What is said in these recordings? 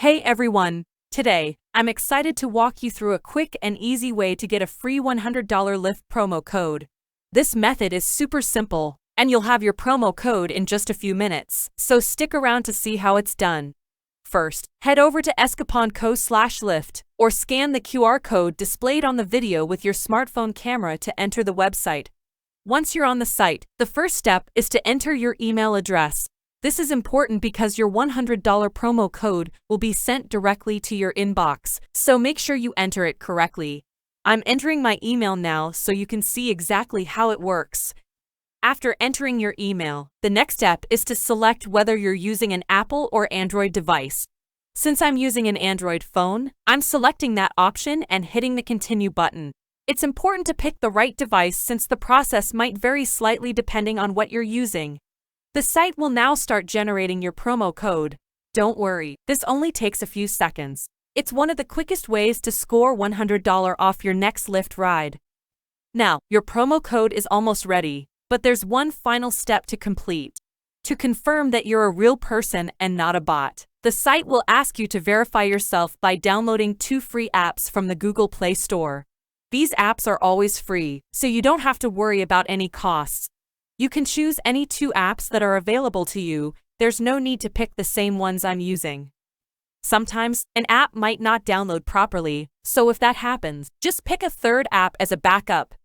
Hey everyone! Today, I'm excited to walk you through a quick and easy way to get a free $100 Lyft promo code. This method is super simple, and you'll have your promo code in just a few minutes, so stick around to see how it's done. First, head over to escapon.co/Lyft, or scan the QR code displayed on the video with your smartphone camera to enter the website. Once you're on the site, the first step is to enter your email address. This is important because your $100 promo code will be sent directly to your inbox, so make sure you enter it correctly. I'm entering my email now so you can see exactly how it works. After entering your email, the next step is to select whether you're using an Apple or Android device. Since I'm using an Android phone, I'm selecting that option and hitting the Continue button. It's important to pick the right device since the process might vary slightly depending on what you're using. The site will now start generating your promo code. Don't worry, this only takes a few seconds. It's one of the quickest ways to score $100 off your next Lyft ride. Now, your promo code is almost ready, but there's one final step to complete. To confirm that you're a real person and not a bot, the site will ask you to verify yourself by downloading 2 free apps from the Google Play Store. These apps are always free, so you don't have to worry about any costs. You can choose any 2 apps that are available to you. There's no need to pick the same ones I'm using. Sometimes, an app might not download properly, so if that happens, just pick a third app as a backup.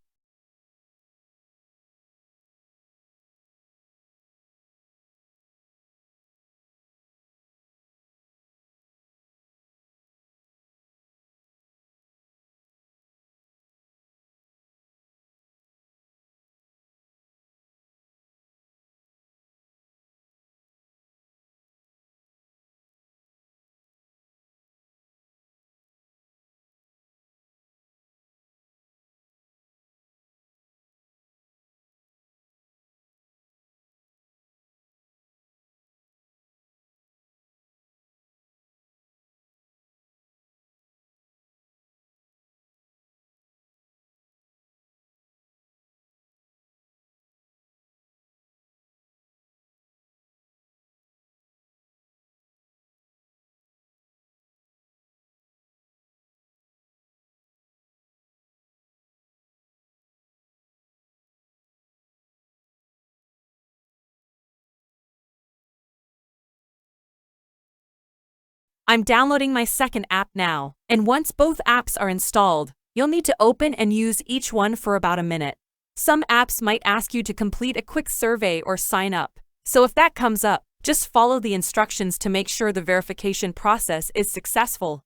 I'm downloading my second app now, and once both apps are installed, you'll need to open and use each one for about a minute. Some apps might ask you to complete a quick survey or sign up, so if that comes up, just follow the instructions to make sure the verification process is successful.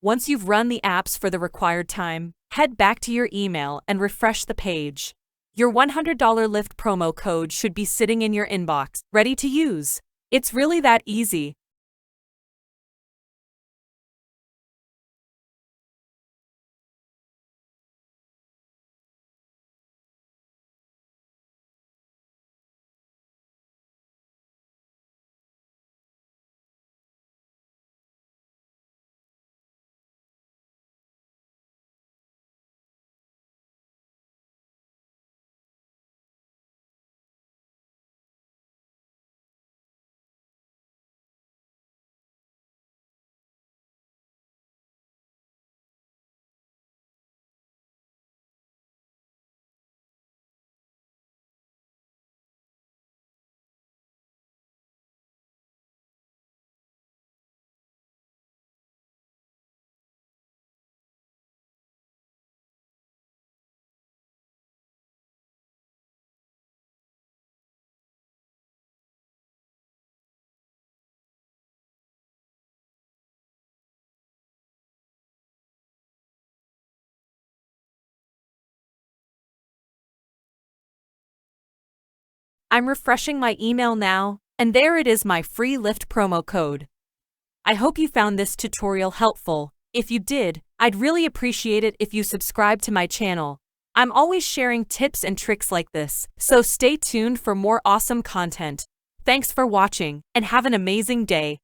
Once you've run the apps for the required time, head back to your email and refresh the page. Your $100 Lyft promo code should be sitting in your inbox, ready to use. It's really that easy. I'm refreshing my email now, and there it is, my free Lyft promo code. I hope you found this tutorial helpful. If you did, I'd really appreciate it if you subscribe to my channel. I'm always sharing tips and tricks like this, so stay tuned for more awesome content. Thanks for watching, and have an amazing day.